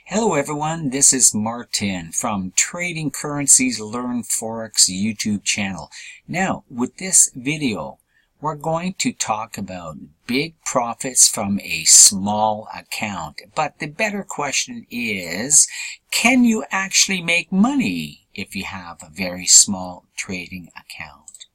Hello everyone, this is Martin from Trading Currencies Learn Forex YouTube channel. Now, with this video, we're going to talk about big profits from a small account. But the better question is, can you actually make money if you have a very small trading account?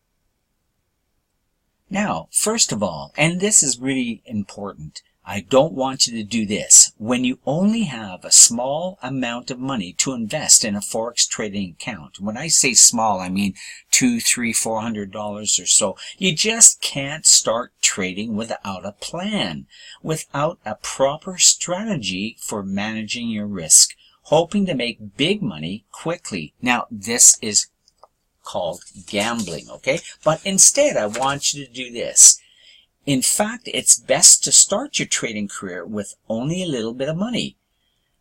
Now, first of all, and this is really important, I don't want you to do this. When you only have a small amount of money to invest in a Forex trading account, when I say small, I mean $200, $300, $400 or so, you just can't start trading without a plan, without a proper strategy for managing your risk, hoping to make big money quickly. Now, this is called gambling, okay? But instead, I want you to do this. In fact, it's best to start your trading career with only a little bit of money.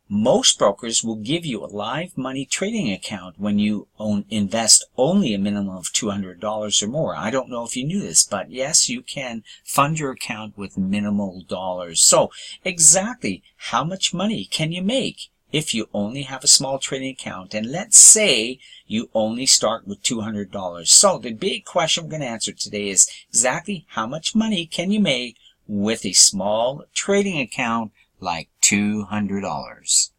Most brokers will give you a live money trading account when you invest only a minimum of $200 or more. I don't know if you knew this, but yes, you can fund your account with minimal dollars. So, exactly how much money can you make if you only have a small trading account? And let's say you only start with $200. So the big question we're going to answer today is exactly how much money can you make with a small trading account like $200.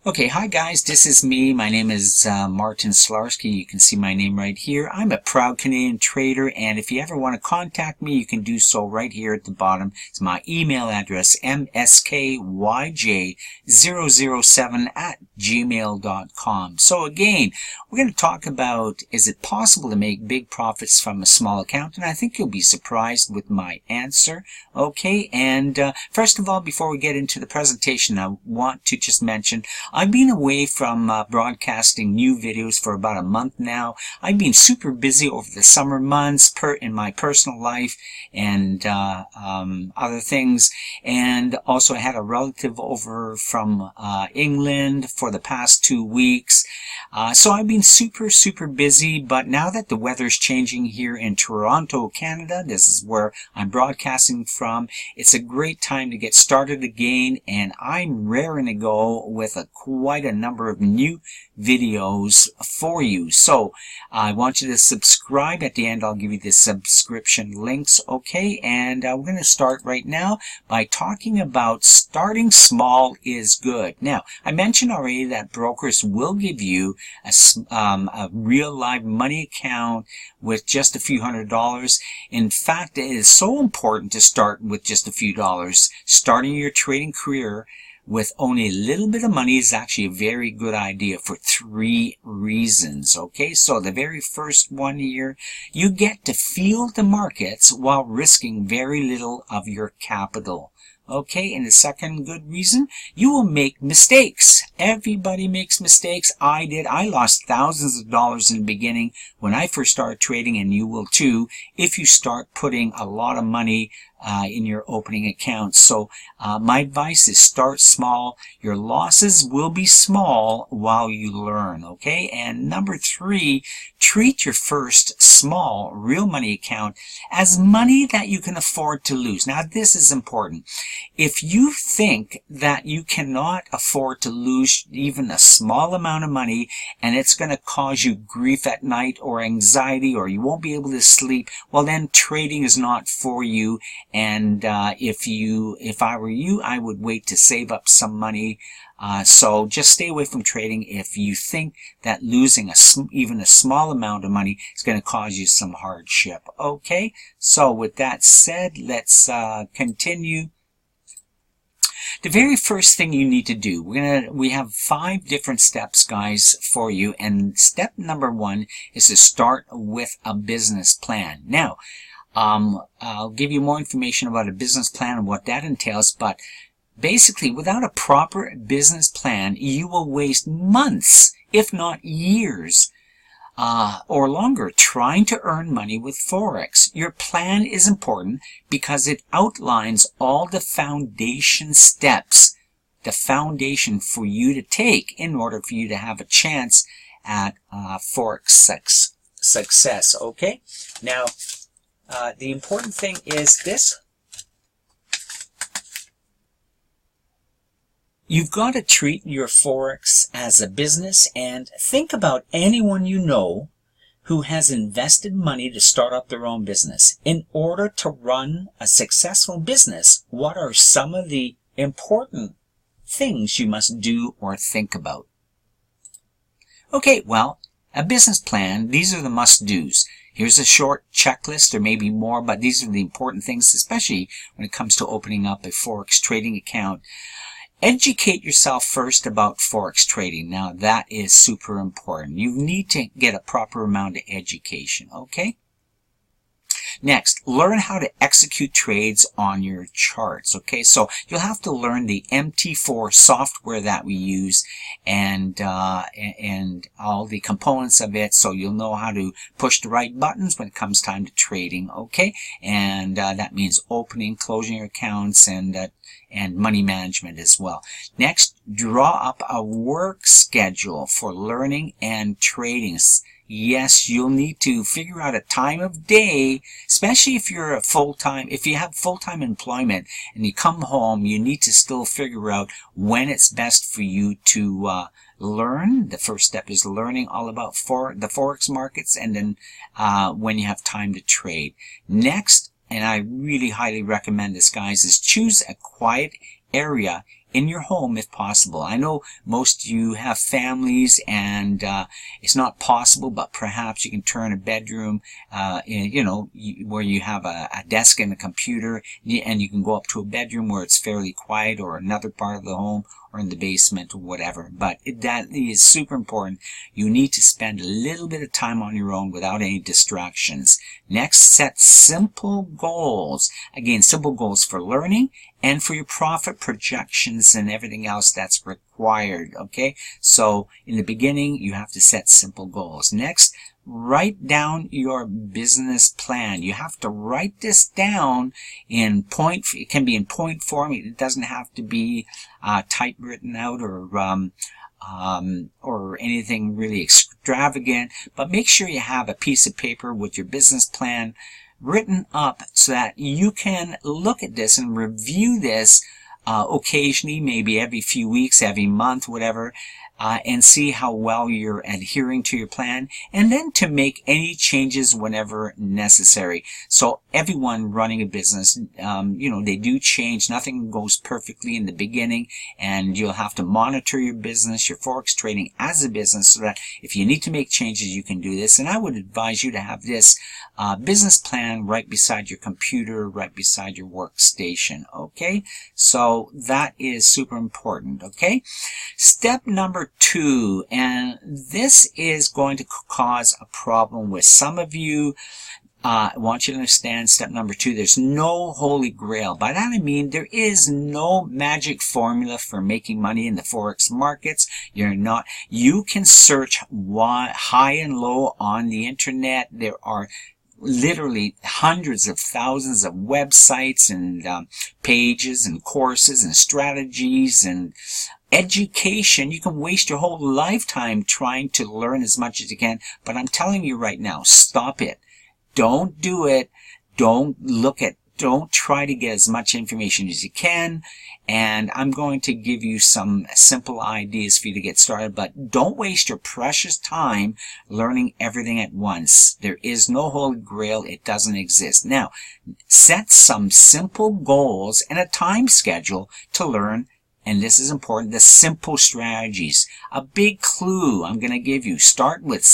Okay, hi guys, this is me. My name is Martin Slarski. You can see my name right here. I'm a proud Canadian trader, and if you ever want to contact me, you can do so right here at the bottom. It's my email address, mskyj007@gmail.com. So again, we're going to talk about, is it possible to make big profits from a small account? And I think you'll be surprised with my answer. Okay, and first of all, before we get into the presentation, I want to just mention I've been away from broadcasting new videos for about a month now. I've been super busy over the summer months in my personal life and other things. And also I had a relative over from England for the past 2 weeks. So I've been super busy, but now that the weather's changing here in Toronto, Canada, this is where I'm broadcasting from, it's a great time to get started again, and I'm raring to go with quite a number of new videos for you. So I want you to subscribe. At the end, I'll give you the subscription links, okay? And we're going to start right now by talking about starting small is good. Now, I mentioned already that brokers will give you a real live money account with just a few $100s. In fact, it is so important to start with just a few dollars. Starting your trading career with only a little bit of money is actually a very good idea for 3 reasons, okay? So the very first one here, you get to feel the markets while risking very little of your capital. Okay, and the second good reason, you will make mistakes. Everybody makes mistakes. I did. I lost thousands of dollars in the beginning when I first started trading, and you will too if you start putting a lot of money in your opening account. So my advice is start small. Your losses will be small while you learn, okay? And number 3, treat your first small real money account as money that you can afford to lose. Now, this is important. If you think that you cannot afford to lose even a small amount of money and it's going to cause you grief at night or anxiety or you won't be able to sleep, well then trading is not for you. And if I were you, I would wait to save up some money. So just stay away from trading if you think that losing even a small amount of money is going to cause you some hardship. Okay, so with that said, let's continue. The very first thing you need to do, we have 5 different steps, guys, for you. And step number 1 is to start with a business plan. Now, I'll give you more information about a business plan and what that entails, but basically, without a proper business plan, you will waste months, if not years, or longer, trying to earn money with Forex. Your plan is important because it outlines all the foundation steps, the foundation for you to take in order for you to have a chance at Forex success, okay? Now, the important thing is this. You've got to treat your Forex as a business, and think about anyone you know who has invested money to start up their own business. In order to run a successful business, what are some of the important things you must do or think about? Okay, well, a business plan, these are the must-dos. Here's a short checklist, or maybe more, but these are the important things, especially when it comes to opening up a Forex trading account. Educate yourself first about Forex trading. Now, that is super important. You need to get a proper amount of education, okay? Next, learn how to execute trades on your charts, okay? So you'll have to learn the MT4 software that we use and all the components of it, so you'll know how to push the right buttons when it comes time to trading, okay? And that means opening, closing your accounts, and money management as well. Next, draw up a work schedule for learning and trading. Yes, you'll need to figure out a time of day, especially if you're if you have full-time employment and you come home, you need to still figure out when it's best for you to learn. The first step is learning all about the Forex markets, and then when you have time to trade. Next, and I really highly recommend this, guys, is choose a quiet area in your home if possible. I know most of you have families and it's not possible, but perhaps you can turn a bedroom where you have a desk and a computer, and you can go up to a bedroom where it's fairly quiet, or another part of the home, or in the basement, or whatever. But that is super important. You need to spend a little bit of time on your own without any distractions. Next, set simple goals. Again, simple goals for learning and for your profit projections and everything else that's required, okay? So in the beginning, you have to set simple goals. Next, write down your business plan. You have to write this down in point. It can be in point form. It doesn't have to be typewritten out or anything really extravagant. But make sure you have a piece of paper with your business plan written up so that you can look at this and review this occasionally, maybe every few weeks, every month, whatever, and see how well you're adhering to your plan, and then to make any changes whenever necessary. So everyone running a business, they do change. Nothing goes perfectly in the beginning, and you'll have to monitor your business, your Forex trading as a business, so that if you need to make changes, you can do this. And I would advise you to have this business plan right beside your computer, right beside your workstation, okay? So that is super important, okay? Step number 2, and this is going to cause a problem with some of you. I want you to understand step number 2, there's no holy grail. By that I mean there is no magic formula for making money in the Forex markets. You can search high and low on the internet. There are literally hundreds of thousands of websites and pages and courses and strategies and education. You can waste your whole lifetime trying to learn as much as you can, but I'm telling you right now, stop it. Don't do it. Don't try to get as much information as you can. And I'm going to give you some simple ideas for you to get started, but don't waste your precious time learning everything at once. There is no holy grail. It doesn't exist. Now, set some simple goals and a time schedule to learn, and this is important, the simple strategies. A big clue I'm going to give you. Start with a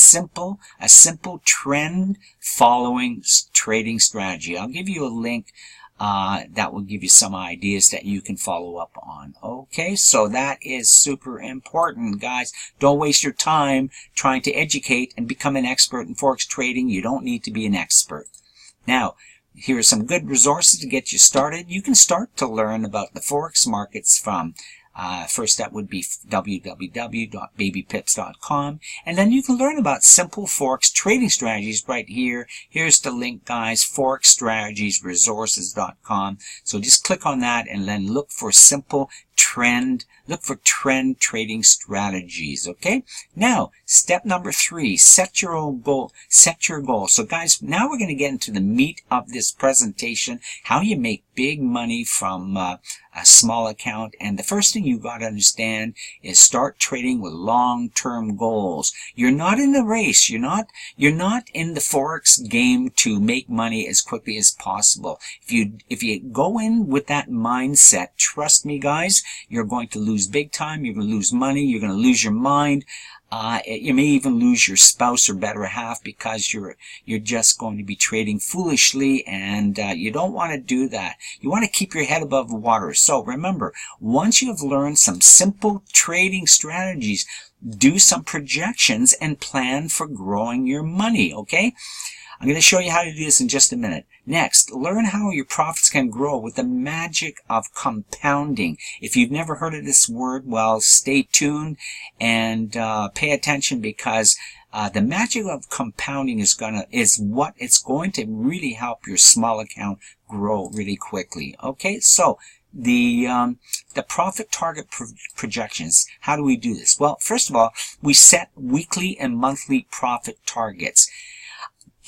simple trend following trading strategy. I'll give you a link that will give you some ideas that you can follow up on. Okay, so that is super important, guys. Don't waste your time trying to educate and become an expert in Forex trading. You don't need to be an expert. Now, here are some good resources to get you started. You can start to learn about the Forex markets from first step would be www.babypips.com, and then you can learn about simple Forex trading strategies right here. Here's the link, guys, forexstrategiesresources.com. So just click on that and then look for simple trend trading strategies. Okay, now step number 3, set your own goal. Set your goal. So guys, now we're going to get into the meat of this presentation, how you make big money from a small account. And the first thing you got to understand is start trading with long-term goals. You're not in the race. You're not in the Forex game to make money as quickly as possible. If you go in with that mindset, trust me guys, you're going to lose big time. You're going to lose money. You're going to lose your mind. You may even lose your spouse or better half because you're just going to be trading foolishly, and you don't want to do that. You want to keep your head above water. So remember, once you have learned some simple trading strategies, do some projections and plan for growing your money, okay? I'm going to show you how to do this in just a minute. Next, learn how your profits can grow with the magic of compounding. If you've never heard of this word, well, stay tuned and pay attention, because the magic of compounding is what it's going to really help your small account grow really quickly. Okay, so the profit target projections. How do we do this? Well, first of all, we set weekly and monthly profit targets.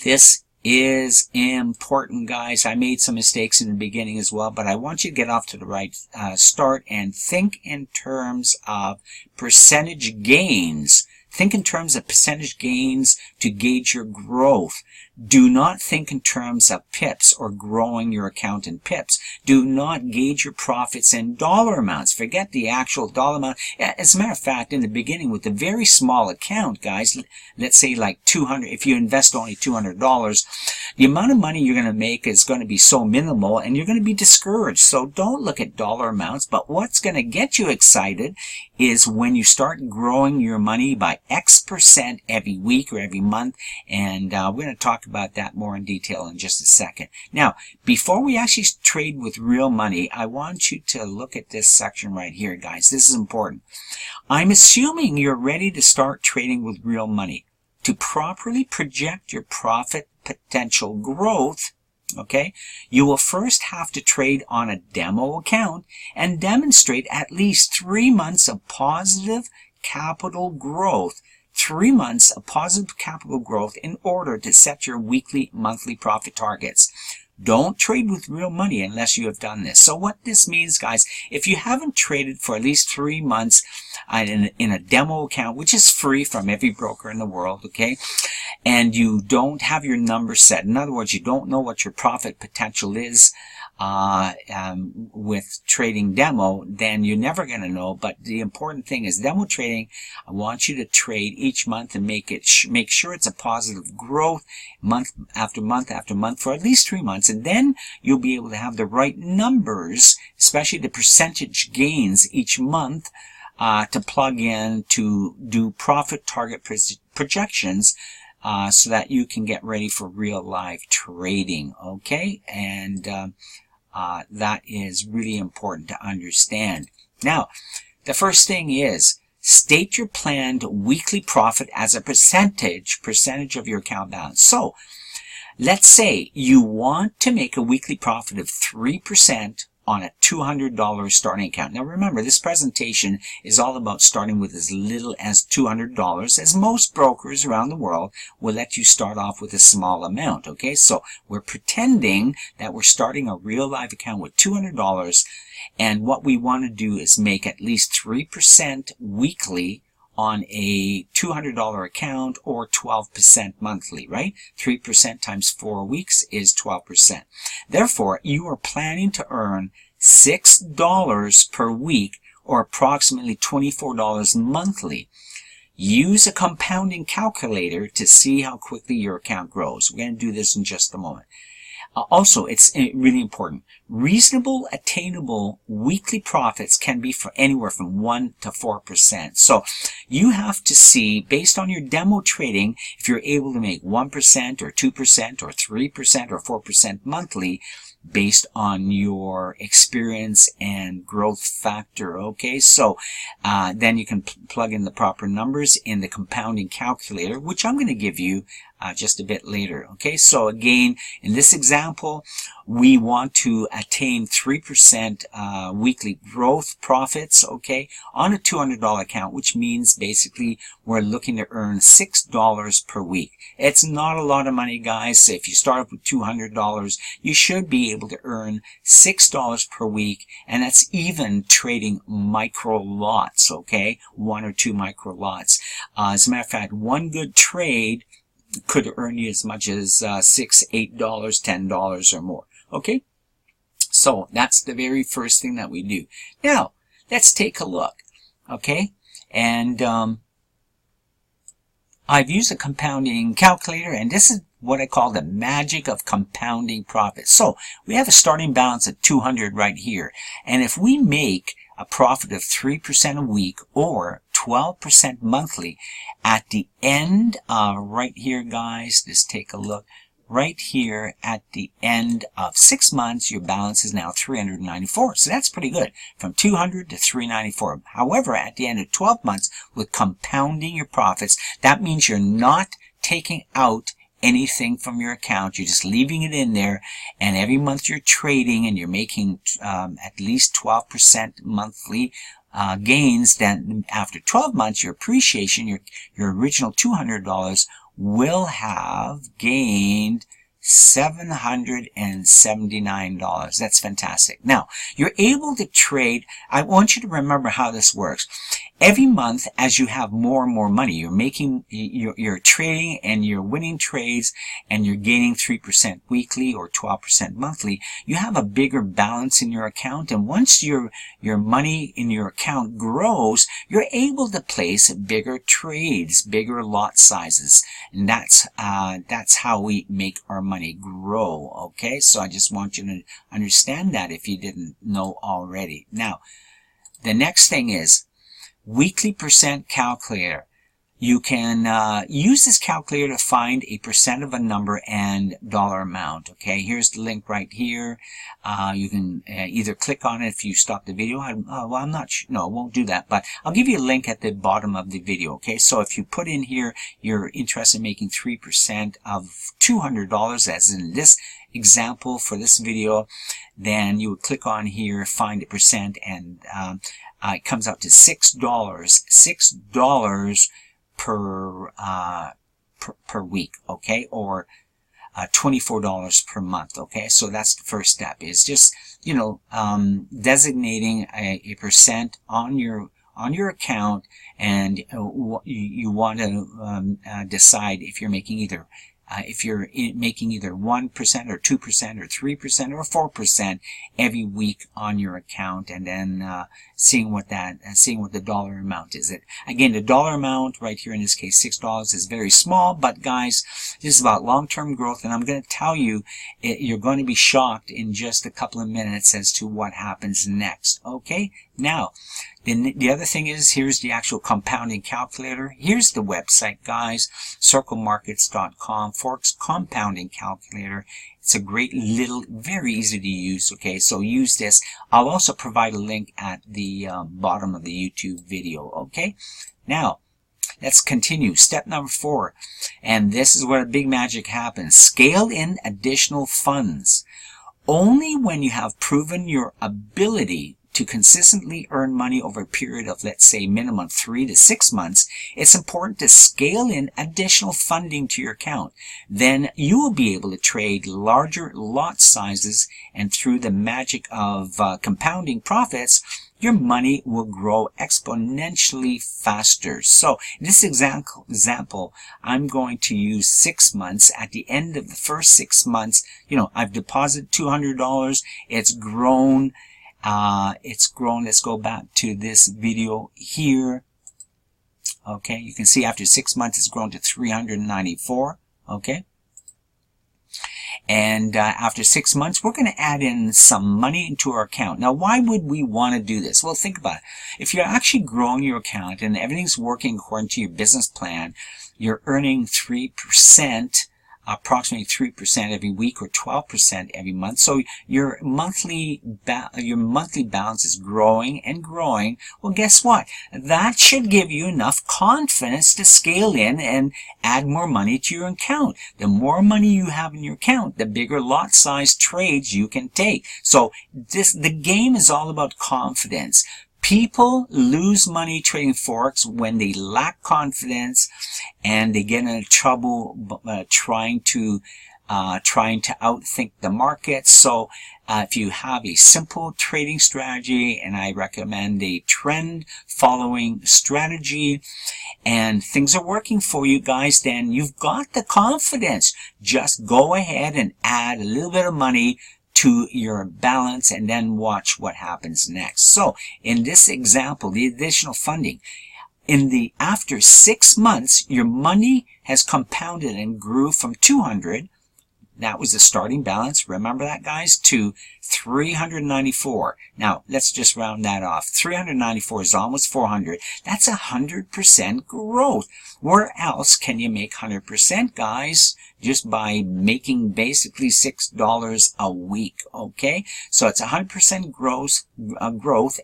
This is important, guys. I made some mistakes in the beginning as well, but I want you to get off to the right start and think in terms of percentage gains. Think in terms of percentage gains to gauge your growth. Do not think in terms of pips or growing your account in pips. Do not gauge your profits in dollar amounts. Forget the actual dollar amount. As a matter of fact, in the beginning with a very small account, guys, let's say like $200, if you invest only $200, the amount of money you're going to make is going to be so minimal and you're going to be discouraged. So don't look at dollar amounts, but what's going to get you excited is when you start growing your money by X% every week or every month, and we're going to talk about that more in detail in just a second. Now, before we actually trade with real money, I want you to look at this section right here, guys. This is important. I'm assuming you're ready to start trading with real money. To properly project your profit potential growth, okay, you will first have to trade on a demo account and demonstrate at least 3 months of positive capital growth. 3 months of positive capital growth in order to set your weekly, monthly profit targets. Don't trade with real money unless you have done this. So what this means, guys, if you haven't traded for at least 3 months in a demo account, which is free from every broker in the world, okay, and you don't have your numbers set, in other words, you don't know what your profit potential is with trading demo, then you're never going to know. But the important thing is demo trading. I want you to trade each month and make sure it's a positive growth month after month after month for at least 3 months, and then you'll be able to have the right numbers, especially the percentage gains each month, to plug in to do profit target projections, so that you can get ready for real live trading. Okay, and that is really important to understand. Now, the first thing is state your planned weekly profit as a percentage of your account balance. So let's say you want to make a weekly profit of 3% on a $200 starting account. Now remember, this presentation is all about starting with as little as $200, as most brokers around the world will let you start off with a small amount. Okay, so we're pretending that we're starting a real live account with $200, and what we want to do is make at least 3% weekly on a $200 account, or 12% monthly, right? 3% times 4 weeks is 12%. Therefore, you are planning to earn $6 per week, or approximately $24 monthly. Use a compounding calculator to see how quickly your account grows. We're going to do this in just a moment. Also, it's really important. Reasonable, attainable weekly profits can be for anywhere from 1 to 4%. So you have to see, based on your demo trading, if you're able to make 1% or 2% or 3% or 4% monthly, based on your experience and growth factor. Okay, so then you can plug in the proper numbers in the compounding calculator, which I'm going to give you just a bit later. Okay, so again, in this example, we want to attain 3% weekly growth profits, okay, on a $200 account, which means basically we're looking to earn $6 per week. It's not a lot of money, guys. If you start off with $200, you should be able to earn $6 per week, and that's even trading micro lots, okay, 1 or 2 micro lots. As a matter of fact, one good trade could earn you as much as $6, $8, $10 or more. Okay, so that's the very first thing that we do. Now, let's take a look. Okay, and I've used a compounding calculator, and this is what I call the magic of compounding profits. So we have a starting balance of 200 right here, and if we make a profit of 3% a week or 12% monthly at the end, right here, guys, just take a look. Right here at the end of 6 months, your balance is now 394. So that's pretty good, from 200 to 394. However, at the end of 12 months, with compounding your profits, that means you're not taking out anything from your account. You're just leaving it in there, and every month you're trading and you're making at least 12% monthly gains. Then after 12 months, your appreciation, your original $200 will have gained $779. That's fantastic. Now, you're able to trade. I want you to remember how this works. Every month, as you have more and more money, you're trading and you're winning trades, and you're gaining 3% weekly or 12% monthly. You have a bigger balance in your account, and once your money in your account grows, you're able to place bigger trades, bigger lot sizes, and that's how we make our money grow. Okay, so I just want you to understand that if you didn't know already. Now, the next thing is weekly percent calculator. You can use this calculator to find a percent of a number and dollar amount. Okay, here's the link right here. You can either click on it if you stop the video. Well, I'm not sure. No, I won't do that, but I'll give you a link at the bottom of the video. Okay, so if you put in here you're interested in making 3% of $200, as in this example for this video, then you would click on here, find a percent, and it comes out to $6. $6 per week, okay, or $24 per month. Okay, so that's the first step, is just, you know, designating a percent on your account, and you want to decide if you're making either 1% or 2% or 3% or 4% every week on your account, and then seeing what the dollar amount is. Again, the dollar amount right here in this case, $6, is very small, but guys, this is about long-term growth, and I'm going to tell you, you're going to be shocked in just a couple of minutes as to what happens next. Okay, now the other thing is, here's the actual compounding calculator. Here's the website, guys, circlemarkets.com, Forex compounding calculator. It's a great little, very easy to use. Okay, so use this. I'll also provide a link at the bottom of the YouTube video. Okay, now let's continue. Step number 4, and this is where the big magic happens. Scale in additional funds. Only when you have proven your ability to consistently earn money over a period of, let's say, minimum 3 to 6 months, it's important to scale in additional funding to your account. Then you will be able to trade larger lot sizes, and through the magic of compounding profits, your money will grow exponentially faster. So in this example, I'm going to use 6 months. At the end of the first 6 months, you know, I've deposited $200. It's grown. Let's go back to this video here. Okay, you can see after 6 months it's grown to 394. Okay, and after 6 months we're going to add in some money into our account. Now, why would we want to do this? Well, think about it. If you're actually growing your account and everything's working according to your business plan, you're earning 3% approximately 3% every week or 12% every month. So your monthly balance is growing and growing. Well, guess what? That should give you enough confidence to scale in and add more money to your account. The more money you have in your account, the bigger lot size trades you can take. So the game is all about confidence. People lose money trading Forex when they lack confidence and they get into trouble trying to outthink the market. So if you have a simple trading strategy, and I recommend a trend following strategy, and things are working for you guys, then you've got the confidence. Just go ahead and add a little bit of money to your balance and then watch what happens next. So in this example, the additional funding, after 6 months, your money has compounded and grew from 200, that was the starting balance, remember that guys, to 394. Now let's just round that off. 394 is almost 400. That's 100% growth. Where else can you make 100%, guys? Just by making basically $6 a week, okay? So it's 100% growth,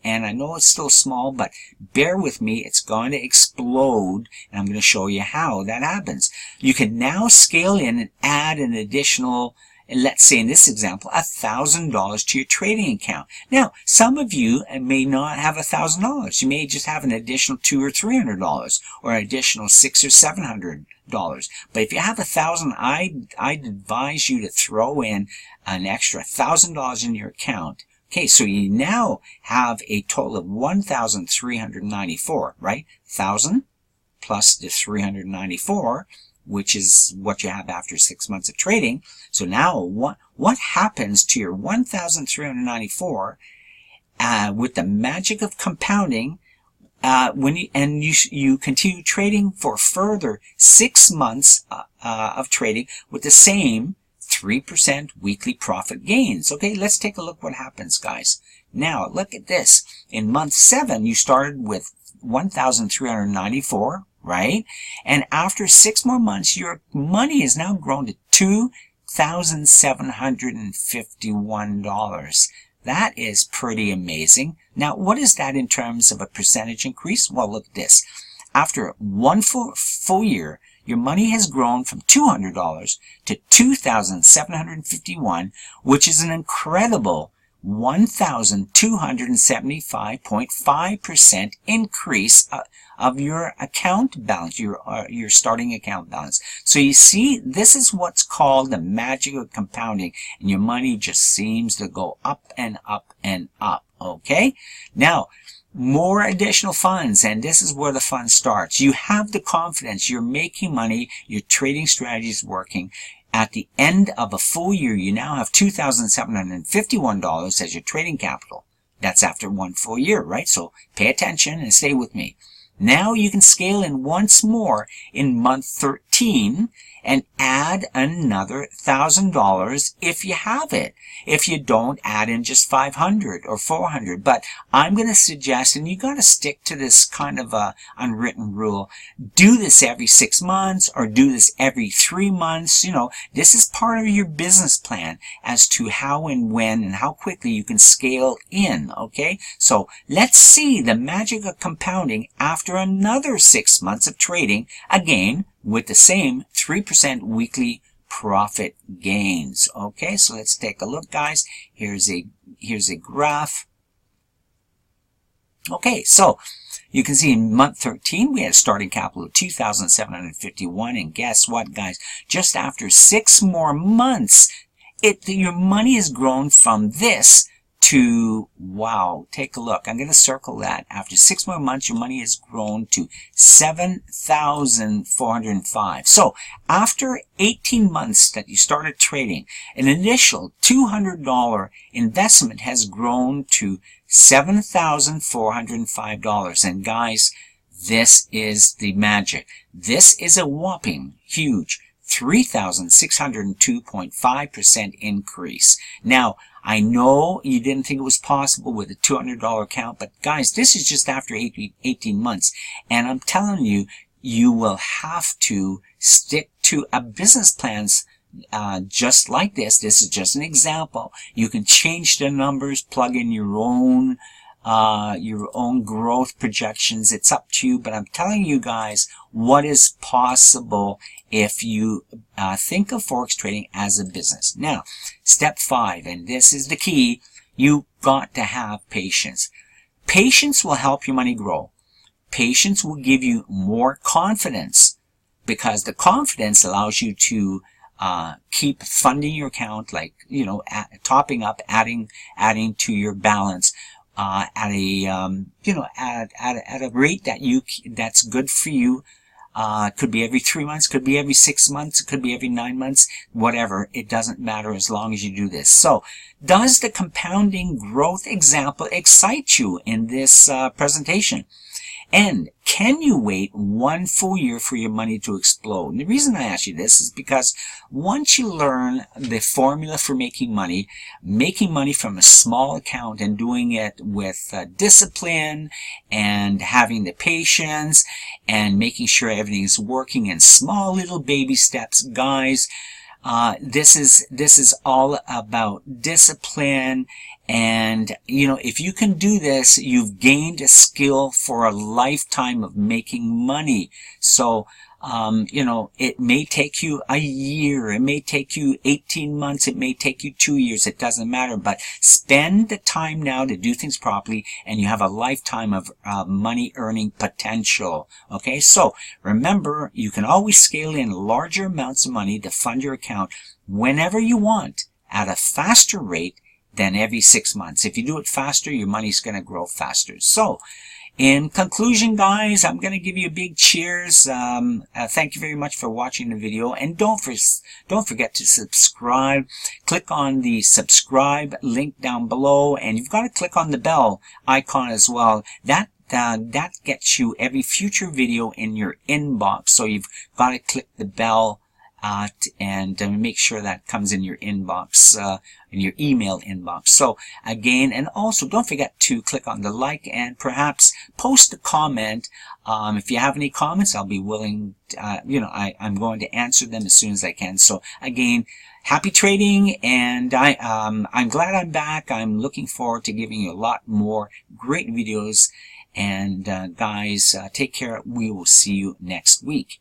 and I know it's still small, but bear with me, it's going to explode, and I'm going to show you how that happens. You can now scale in and add an additional, let's say in this example, $1,000 to your trading account. Now, some of you may not have $1,000. You may just have an additional $200 or $300, or an additional $600 or $700. But if you have $1,000, I'd advise you to throw in an extra $1,000 in your account. Okay, so you now have a total of 1,394, right? 1,000 plus the 394, which is what you have after 6 months of trading. So now what happens to your 1,394 with the magic of compounding? When you continue trading for further 6 months of trading with the same 3% weekly profit gains. Okay, let's take a look what happens, guys. Now, look at this. In month 7, you started with 1,394, right? And after 6 more months, your money has now grown to $2,751. That is pretty amazing. Now, what is that in terms of a percentage increase? Well, look at this. After one full year, your money has grown from $200 to $2,751, which is an incredible 1,275.5% increase of your account balance, your starting account balance. So you see, this is what's called the magic of compounding, and your money just seems to go up and up and up. Okay, now more additional funds, and this is where the fun starts. You have the confidence, you're making money, your trading strategy is working. At the end of a full year, you now have $2,751 as your trading capital. That's after one full year, right? So pay attention and stay with me. Now you can scale in once more in month 13 and add another $1,000 if you have it. If you don't, add in just 500 or 400. But I'm going to suggest, and you got to stick to this kind of a unwritten rule, do this every 6 months or do this every 3 months. You know, this is part of your business plan as to how and when and how quickly you can scale in, okay? So let's see the magic of compounding after another 6 months of trading, again, with the same 3% weekly profit gains. Okay, so let's take a look, guys. Here's a graph. Okay, so you can see in month 13 we had a starting capital of $2,751, and guess what, guys? Just after 6 more months, your money has grown from this to, wow, take a look. I'm going to circle that. After 6 more months, your money has grown to $7,405. So after 18 months that you started trading, an initial $200 investment has grown to $7,405. And guys, this is the magic. This is a whopping huge 3,602.5% increase. Now, I know you didn't think it was possible with a $200 account, but guys, this is just after 18 months. And I'm telling you, you will have to stick to a business plan just like this is just an example. You can change the numbers, plug in your own growth projections. It's up to you, but I'm telling you guys what is possible if you think of Forex trading as a business. Now, step 5, and this is the key, you've got to have patience. Patience will help your money grow. Patience will give you more confidence, because the confidence allows you to keep funding your account, like, topping up, adding to your balance at a at a rate that's good for you. Could be every 3 months, could be every 6 months, it could be every 9 months, whatever. It doesn't matter as long as you do this. So, does the compounding growth example excite you in this presentation? And can you wait 1 full year for your money to explode? And the reason I ask you this is because once you learn the formula for making money from a small account and doing it with discipline and having the patience and making sure everything's working in small little baby steps, guys, this is all about discipline. And, if you can do this, you've gained a skill for a lifetime of making money. So, it may take you a year, it may take you 18 months, it may take you 2 years, it doesn't matter. But spend the time now to do things properly, and you have a lifetime of money earning potential. Okay, so remember, you can always scale in larger amounts of money to fund your account whenever you want at a faster rate than every 6 months. If you do it faster, your money's going to grow faster. So, in conclusion, guys, I'm going to give you a big cheers. Thank you very much for watching the video, and don't forget to subscribe. Click on the subscribe link down below, and you've got to click on the bell icon as well. That gets you every future video in your inbox. So you've got to click the bell and make sure that comes in your inbox, in your email inbox. So again, and also don't forget to click on the like and perhaps post a comment. If you have any comments, I'll be willing to, I'm going to answer them as soon as I can. So again, happy trading, and I'm glad I'm back. I'm looking forward to giving you a lot more great videos. And guys, take care. We will see you next week.